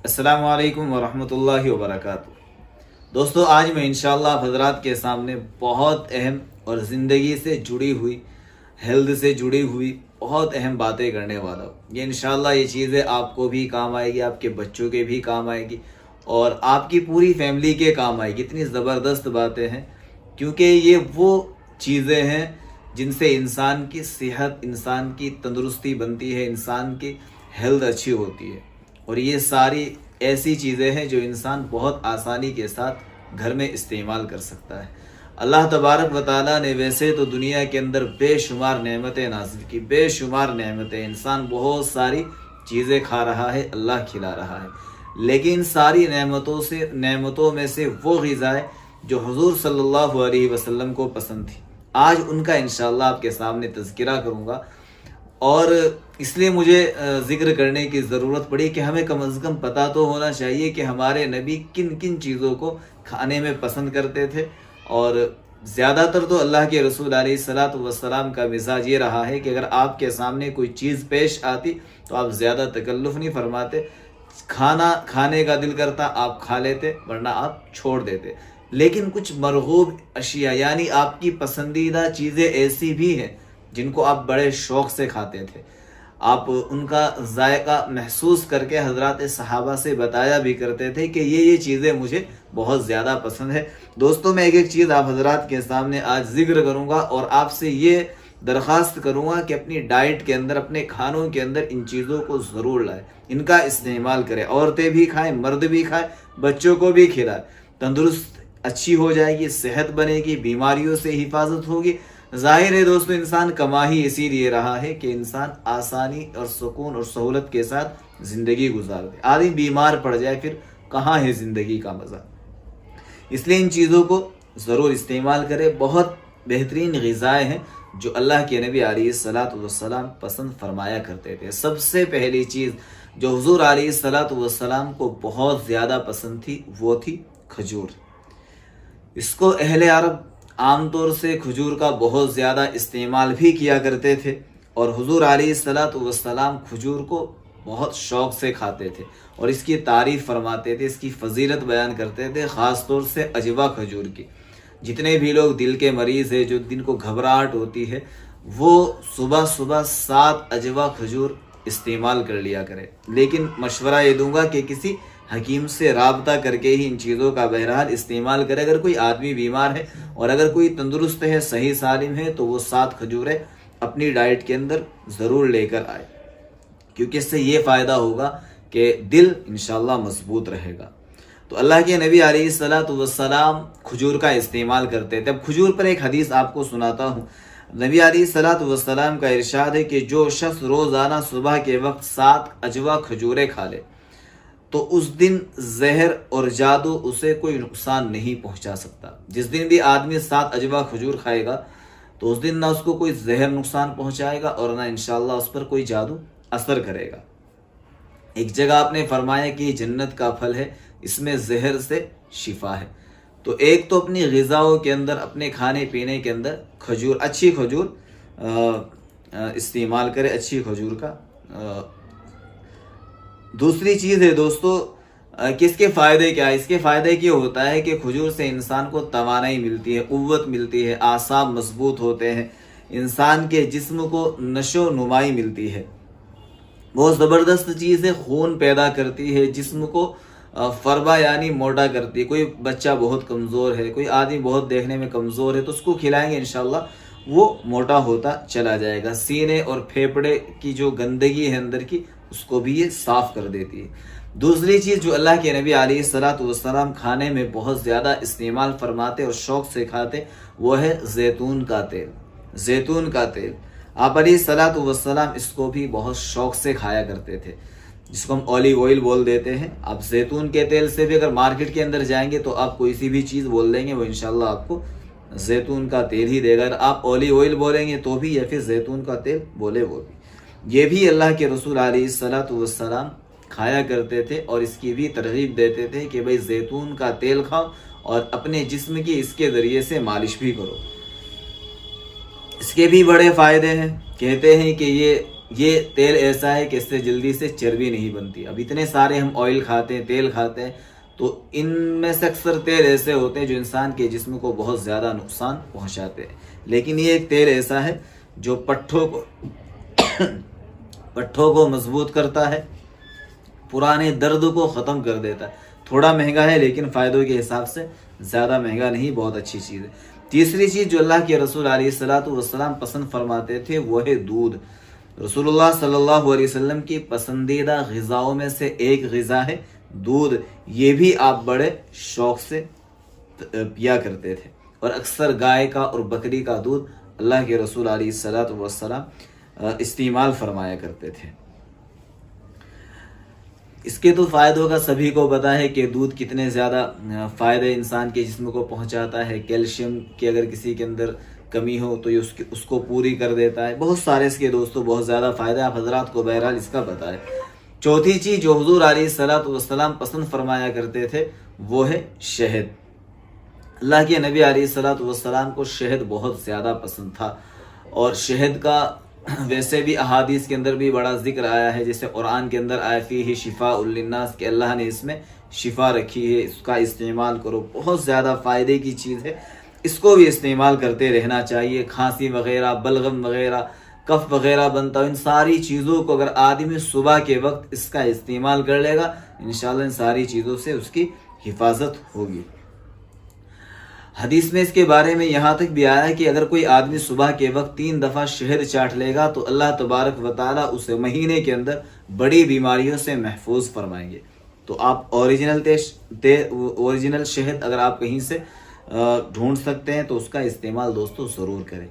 السلام علیکم ورحمۃ اللہ وبرکاتہ۔ دوستو، آج میں انشاءاللہ آپ حضرات کے سامنے بہت اہم اور زندگی سے جڑی ہوئی، ہیلتھ سے جڑی ہوئی بہت اہم باتیں کرنے والا ہوں۔ یہ انشاءاللہ یہ چیزیں آپ کو بھی کام آئے گی، آپ کے بچوں کے بھی کام آئے گی اور آپ کی پوری فیملی کے کام آئے گی۔ اتنی زبردست باتیں ہیں کیونکہ یہ وہ چیزیں ہیں جن سے انسان کی صحت، انسان کی تندرستی بنتی ہے، انسان کی ہیلتھ اچھی ہوتی ہے۔ اور یہ ساری ایسی چیزیں ہیں جو انسان بہت آسانی کے ساتھ گھر میں استعمال کر سکتا ہے۔ اللہ تبارک و تعالیٰ نے ویسے تو دنیا کے اندر بے شمار نعمتیں نازل کی، بے شمار نعمتیں، انسان بہت ساری چیزیں کھا رہا ہے، اللہ کھلا رہا ہے، لیکن ساری نعمتوں میں سے وہ غذائیں جو حضور صلی اللہ علیہ وسلم کو پسند تھی، آج ان کا انشاءاللہ آپ کے سامنے تذکرہ کروں گا۔ اور اس لیے مجھے ذکر کرنے کی ضرورت پڑی کہ ہمیں کم از کم پتہ تو ہونا چاہیے کہ ہمارے نبی کن کن چیزوں کو کھانے میں پسند کرتے تھے۔ اور زیادہ تر تو اللہ کے رسول علیہ السلام کا مزاج یہ رہا ہے کہ اگر آپ کے سامنے کوئی چیز پیش آتی تو آپ زیادہ تکلف نہیں فرماتے، کھانے کا دل کرتا آپ کھا لیتے، ورنہ آپ چھوڑ دیتے۔ لیکن کچھ مرغوب اشیاء یعنی آپ کی پسندیدہ چیزیں ایسی بھی ہیں جن کو آپ بڑے شوق سے کھاتے تھے، آپ ان کا ذائقہ محسوس کر کے حضرات صحابہ سے بتایا بھی کرتے تھے کہ یہ چیزیں مجھے بہت زیادہ پسند ہے۔ دوستوں، میں ایک چیز آپ حضرات کے سامنے آج ذکر کروں گا اور آپ سے یہ درخواست کروں گا کہ اپنی ڈائٹ کے اندر، اپنے کھانوں کے اندر ان چیزوں کو ضرور لائیں، ان کا استعمال کریں۔ عورتیں بھی کھائیں، مرد بھی کھائیں، بچوں کو بھی کھلائیں۔ تندرست اچھی ہو جائے گی، صحت بنے گی، بیماریوں سے حفاظت ہوگی۔ ظاہر ہے دوستو، انسان کما ہی اسی لیے رہا ہے کہ انسان آسانی اور سکون اور سہولت کے ساتھ زندگی گزار دے۔ آدمی بیمار پڑ جائے پھر کہاں ہے زندگی کا مزہ؟ اس لیے ان چیزوں کو ضرور استعمال کرے۔ بہت بہترین غذائیں ہیں جو اللہ کے نبی علیہ السلام پسند فرمایا کرتے تھے۔ سب سے پہلی چیز جو حضور علیہ السلام کو بہت زیادہ پسند تھی وہ تھی کھجور۔ اس کو اہل عرب عام طور سے کھجور کا بہت زیادہ استعمال بھی کیا کرتے تھے، اور حضور علیہ السلام کھجور کو بہت شوق سے کھاتے تھے اور اس کی تعریف فرماتے تھے، اس کی فضیلت بیان کرتے تھے، خاص طور سے اجوا کھجور کی۔ جتنے بھی لوگ دل کے مریض ہیں، جو جن کو گھبراہٹ ہوتی ہے، وہ صبح 7 اجوا کھجور استعمال کر لیا کرے۔ لیکن مشورہ یہ دوں گا کہ کسی حکیم سے رابطہ کر کے ہی ان چیزوں کا بہرحال استعمال کرے۔ اگر کوئی آدمی بیمار ہے اور اگر کوئی تندرست ہے، صحیح سالم ہے، تو وہ 7 کھجوریں اپنی ڈائٹ کے اندر ضرور لے کر آئے، کیونکہ اس سے یہ فائدہ ہوگا کہ دل انشاءاللہ مضبوط رہے گا۔ تو اللہ کے نبی علیہ السلام کھجور کا استعمال کرتے تھے۔ اب کھجور پر ایک حدیث آپ کو سناتا ہوں۔ نبی علیہ السلام کا ارشاد ہے کہ جو شخص روزانہ صبح کے وقت 7 اجوا کھجوریں کھا لے تو اس دن زہر اور جادو اسے کوئی نقصان نہیں پہنچا سکتا۔ جس دن بھی آدمی 7 اجوا کھجور کھائے گا تو اس دن نہ اس کو کوئی زہر نقصان پہنچائے گا اور نہ انشاءاللہ اس پر کوئی جادو اثر کرے گا۔ ایک جگہ آپ نے فرمایا کہ یہ جنت کا پھل ہے، اس میں زہر سے شفا ہے۔ تو ایک تو اپنی غذاؤں کے اندر، اپنے کھانے پینے کے اندر کھجور، اچھی کھجور استعمال کرے، اچھی کھجور کا۔ دوسری چیز ہے دوستو کہ اس کے فائدے کیا ہے؟ اس کے فائدے یہ ہوتا ہے کہ کھجور سے انسان کو توانائی ملتی ہے، قوت ملتی ہے، اعصاب مضبوط ہوتے ہیں، انسان کے جسم کو نشو و نمائی ملتی ہے۔ بہت زبردست چیز ہے، خون پیدا کرتی ہے، جسم کو فربا یعنی موٹا کرتی ہے۔ کوئی بچہ بہت کمزور ہے، کوئی آدمی بہت دیکھنے میں کمزور ہے، تو اس کو کھلائیں گے انشاءاللہ وہ موٹا ہوتا چلا جائے گا۔ سینے اور پھیپڑے کی جو گندگی ہے اندر کی، اس کو بھی یہ صاف کر دیتی ہے۔ دوسری چیز جو اللہ کے نبی علیہ السلام کھانے میں بہت زیادہ استعمال فرماتے اور شوق سے کھاتے، وہ ہے زیتون کا تیل۔ زیتون کا تیل آپ علیہ السلام اس کو بھی بہت شوق سے کھایا کرتے تھے، جس کو ہم اولیو آئل بول دیتے ہیں۔ آپ زیتون کے تیل سے بھی اگر مارکیٹ کے اندر جائیں گے تو آپ کوئی سی بھی چیز بول دیں گے، وہ انشاءاللہ آپ کو زیتون کا تیل ہی دے گا۔ اگر آپ اولیو آئل بولیں گے تو بھی، یا پھر زیتون کا تیل بولے وہ بھی، یہ بھی اللہ کے رسول علیہ السلام کھایا کرتے تھے اور اس کی بھی ترغیب دیتے تھے کہ بھئی زیتون کا تیل کھاؤ اور اپنے جسم کی اس کے ذریعے سے مالش بھی کرو۔ اس کے بھی بڑے فائدے ہیں۔ کہتے ہیں کہ یہ یہ تیل ایسا ہے کہ اس سے جلدی سے چربی نہیں بنتی. اب اتنے سارے ہم آئل کھاتے ہیں، تیل کھاتے ہیں، تو ان میں سے اکثر تیل ایسے ہوتے ہیں جو انسان کے جسم کو بہت زیادہ نقصان پہنچاتے ہیں. لیکن یہ ایک تیل ایسا ہے جو پٹھوں کو مضبوط کرتا ہے، پرانے درد کو ختم کر دیتا ہے. تھوڑا مہنگا ہے لیکن فائدوں کے حساب سے زیادہ مہنگا نہیں، بہت اچھی چیز ہے. تیسری چیز جو اللہ کے رسول علیہ السلام پسند فرماتے تھے وہ ہے دودھ. رسول اللہ صلی اللہ علیہ وسلم کی پسندیدہ غذاؤں میں سے ایک غذا ہے دودھ. یہ بھی آپ بڑے شوق سے پیا کرتے تھے، اور اکثر گائے کا اور بکری کا دودھ اللہ کے رسول علیہ السلام استعمال فرمایا کرتے تھے. اس کے تو فائدوں کا سبھی کو پتا ہے کہ دودھ کتنے زیادہ فائدے انسان کے جسم کو پہنچاتا ہے. کیلشیم کی اگر کسی کے اندر کمی ہو تو یہ اس کو پوری کر دیتا ہے. بہت سارے اس کے دوستوں بہت زیادہ فائدہ آپ حضرات کو بہرحال اس کا پتا ہے. چوتھی چیز جو حضور علیہ السلام پسند فرمایا کرتے تھے وہ ہے شہد. اللہ کے نبی علیہ السلام کو شہد بہت زیادہ پسند تھا، اور شہد کا ویسے بھی احادیث کے اندر بھی بڑا ذکر آیا ہے. جیسے قرآن کے اندر آیا فیہ شفاء للناس کہ اللہ نے اس میں شفا رکھی ہے، اس کا استعمال کرو. بہت زیادہ فائدے کی چیز ہے، اس کو بھی استعمال کرتے رہنا چاہیے. کھانسی وغیرہ، بلغم وغیرہ، کف وغیرہ بنتا ہو، ان ساری چیزوں کو اگر آدمی صبح کے وقت اس کا استعمال کر لے گا انشاءاللہ ان ساری چیزوں سے اس کی حفاظت ہوگی. حدیث میں اس کے بارے میں یہاں تک بھی آیا ہے کہ اگر کوئی آدمی صبح کے وقت 3 دفعہ شہد چاٹ لے گا تو اللہ تبارک و تعالیٰ اسے مہینے کے اندر بڑی بیماریوں سے محفوظ فرمائیں گے. تو آپ اوریجنل شہد اگر آپ کہیں سے ڈھونڈ سکتے ہیں تو اس کا استعمال دوستو ضرور کریں.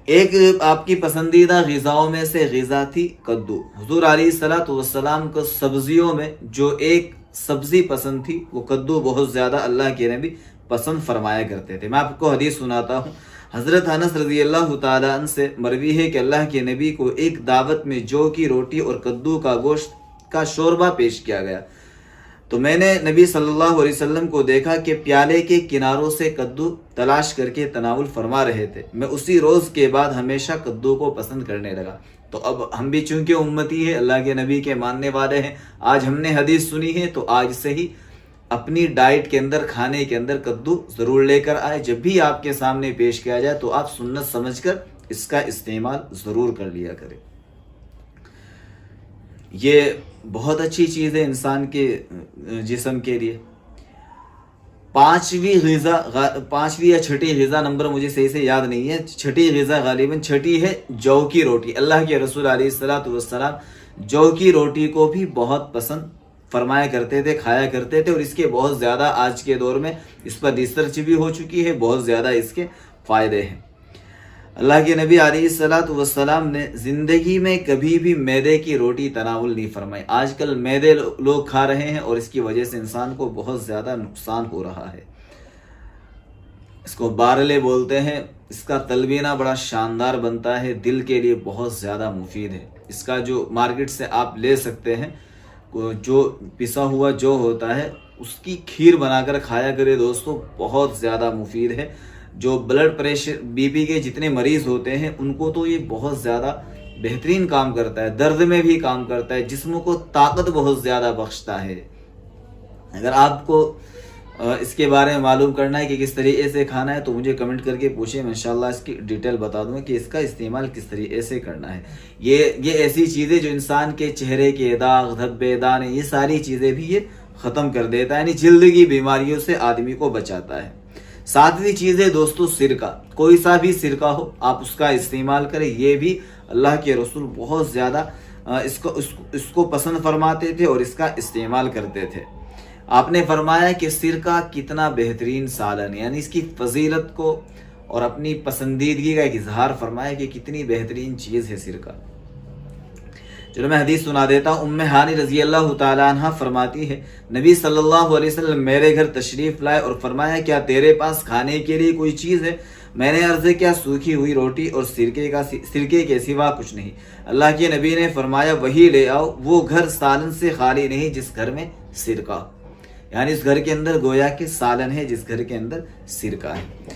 ایک آپ کی پسندیدہ غذاؤں میں سے غذا تھی کدو. حضور علیہ السلام کو سبزیوں میں جو ایک سبزی پسند تھی وہ کدو بہت زیادہ اللہ کے نبی پسند فرمایا کرتے تھے. میں آپ کو حدیث سناتا ہوں. حضرت انس رضی اللہ تعالیٰ عنہ سے مروی ہے کہ اللہ کے نبی کو ایک دعوت میں جو کی روٹی اور کدو کا گوشت کا شوربہ پیش کیا گیا تو میں نے نبی صلی اللہ علیہ وسلم کو دیکھا کہ پیالے کے کناروں سے کدو تلاش کر کے تناول فرما رہے تھے. میں اسی روز کے بعد ہمیشہ کدو کو پسند کرنے لگا. تو اب ہم بھی چونکہ امتی ہے، اللہ کے نبی کے ماننے والے ہیں، آج ہم نے حدیث سنی ہے تو آج سے ہی اپنی ڈائٹ کے اندر، کھانے کے اندر کدو ضرور لے کر آئے. جب بھی آپ کے سامنے پیش کیا جائے تو آپ سنت سمجھ کر اس کا استعمال ضرور کر لیا کریں. یہ بہت اچھی چیز ہے انسان کے جسم کے لیے. پانچویں یا چھٹی غذا نمبر مجھے صحیح سے یاد نہیں ہے، چھٹی غذا غالباً چھٹی ہے جو کی روٹی. اللہ کے رسول علیہ السلام جو کی روٹی کو بھی بہت پسند فرمایا کرتے تھے، کھایا کرتے تھے، اور اس کے بہت زیادہ آج کے دور میں اس پر ریسرچ بھی ہو چکی ہے، بہت زیادہ اس کے فائدے ہیں. اللہ کے نبی علیہ السلام نے زندگی میں کبھی بھی میدے کی روٹی تناول نہیں فرمائی. آج کل میدے لوگ کھا رہے ہیں اور اس کی وجہ سے انسان کو بہت زیادہ نقصان ہو رہا ہے. اس کو بارلے بولتے ہیں. اس کا تلبینہ بڑا شاندار بنتا ہے، دل کے لیے بہت زیادہ مفید ہے. اس کا جو مارکیٹ سے آپ لے سکتے ہیں، جو پسا ہوا جو ہوتا ہے اس کی کھیر بنا کر کھایا کرے دوستو، بہت زیادہ مفید ہے. جو بلڈ پریشر، بی پی کے جتنے مریض ہوتے ہیں ان کو تو یہ بہت زیادہ بہترین کام کرتا ہے. درد میں بھی کام کرتا ہے، جسم کو طاقت بہت زیادہ بخشتا ہے. اگر آپ کو اس کے بارے میں معلوم کرنا ہے کہ کس طریقے سے کھانا ہے تو مجھے کمنٹ کر کے پوچھیں، میں انشاءاللہ اس کی ڈیٹیل بتا دوں گا کہ اس کا استعمال کس طریقے سے کرنا ہے. یہ ایسی چیزیں جو انسان کے چہرے کے داغ، دھبے، دانے، یہ ساری چیزیں بھی یہ ختم کر دیتا ہے، یعنی جلد کی بیماریوں سے آدمی کو بچاتا ہے. 7ویں چیز ہے دوستو سرکہ. کوئی سا بھی سرکہ ہو آپ اس کا استعمال کریں. یہ بھی اللہ کے رسول بہت زیادہ اس کو پسند فرماتے تھے اور اس کا استعمال کرتے تھے. آپ نے فرمایا کہ سرکہ کتنا بہترین سالن، یعنی اس کی فضیلت کو اور اپنی پسندیدگی کا ایک اظہار فرمایا کہ کتنی بہترین چیز ہے سرکہ. چلو میں حدیث سنا دیتا ہوں. ام ہانی رضی اللہ تعالیٰ عنہ فرماتی ہے نبی صلی اللہ علیہ وسلم میرے گھر تشریف لائے اور فرمایا کیا تیرے پاس کھانے کے لیے کوئی چیز ہے؟ میں نے عرض کیا سوکھی ہوئی روٹی اور سرکے کے سوا کچھ نہیں. اللہ کے نبی نے فرمایا وہی لے آؤ. وہ گھر سالن سے خالی نہیں جس گھر میں سرکہ، یعنی اس گھر کے اندر گویا کہ سالن ہے جس گھر کے اندر سرکہ ہے.